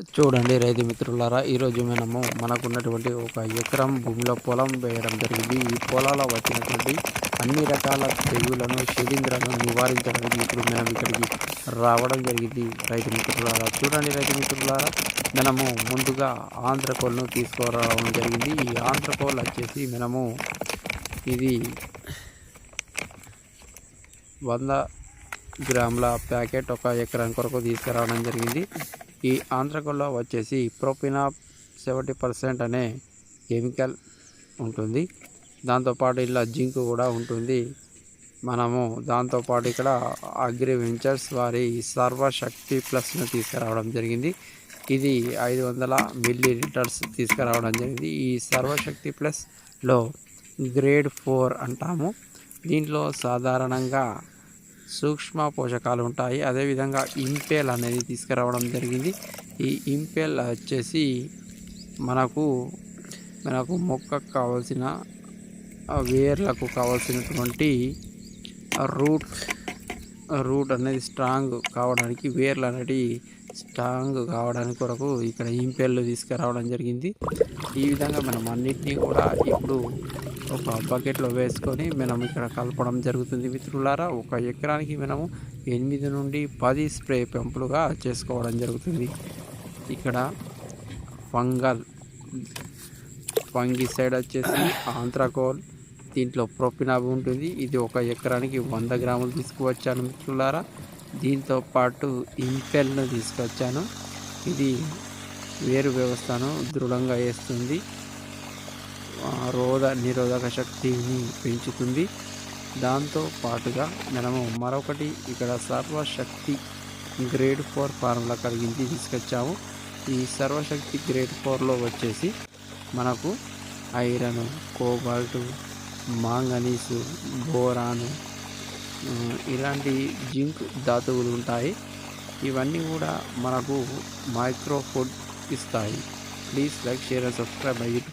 చూడండి రైతు మిత్రులారా, ఈరోజు మనకున్నటువంటి ఒక ఎకరం భూమిలో పొలం వేయడం జరిగింది. ఈ పొలాల్లో వచ్చినటువంటి అన్ని రకాల తెగులను శిలీంధ్రాలను నివారించడానికి ఇప్పుడు మనం ఇక్కడికి రావడం జరిగింది. రైతు మిత్రులారా, చూడండి రైతు మిత్రులారా, ముందుగా ఆంధ్రకోల్ను తీసుకురావడం జరిగింది. ఈ ఆంధ్రకోల్ వచ్చేసి ఇది 100 గ్రాముల ప్యాకెట్ ఒక ఎకరం కొరకు తీసుకురావడం జరిగింది. ఈ ఆంధ్రకోల్లో వచ్చేసి ప్రోపినాప్ 70% అనే కెమికల్ ఉంటుంది. దాంతోపాటు ఇలా జింక్ కూడా ఉంటుంది. దాంతోపాటు ఇక్కడ అగ్రి వెంచర్స్ వారి సర్వశక్తి ప్లస్ను తీసుకురావడం జరిగింది. ఇది 500 మిల్లీలీటర్స్ తీసుకురావడం జరిగింది. ఈ సర్వశక్తి ప్లస్లో గ్రేడ్ 4 అంటాము. దీంట్లో సాధారణంగా సూక్ష్మ పోషకాలు ఉంటాయి. అదేవిధంగా ఇంపేల్ అనేది తీసుకురావడం జరిగింది. ఈ ఇంపేల్ వచ్చేసి మనకు మొక్కకు కావాల్సిన వేర్లకు కావాల్సినటువంటి రూట్ అనేది స్ట్రాంగ్ కావడానికి, వేర్లు అనేవి స్ట్రాంగ్ కావడానికి కొరకు ఇక్కడ ఇంపేళ్ళు తీసుకురావడం జరిగింది. ఈ విధంగా మనం అన్నిటినీ కూడా ఇప్పుడు ఒక బకెట్లో వేసుకొని ఇక్కడ కలపడం జరుగుతుంది. మిత్రులారా, ఒక ఎకరానికి 8 నుండి 10 స్ప్రే పంపులుగా చేసుకోవడం జరుగుతుంది. ఇక్కడ ఫంగిసైడ్ వచ్చేసి ఆంథ్రాకోల్, దీంట్లో ప్రోపినాబ్ ఉంటుంది. ఇది ఒక ఎకరానికి 100 గ్రాములు తీసుకువచ్చాను మిత్రులారా. దీంతో పాటు ఇంపెల్ను తీసుకొచ్చాను. ఇది వేరు వ్యవస్థను దృఢంగా చేస్తుంది, నిరోధక శక్తిని పెంచుతుంది. దాంతో పాటుగా మరొకటి ఇక్కడ సర్వశక్తి గ్రేడ్ 4 ఫార్ములా కలిగింది తీసుకొచ్చాము. ఈ సర్వశక్తి గ్రేడ్ 4లో వచ్చేసి మనకు ఐరన్, కోబాల్టు, మాంగనీసు, బోరాను, ఇలాంటి జింక్ ధాతువులు ఉంటాయి. ఇవన్నీ కూడా మనకు మైక్రో ఫుడ్ ఇస్తాయి. Please like, share and subscribe my YouTube.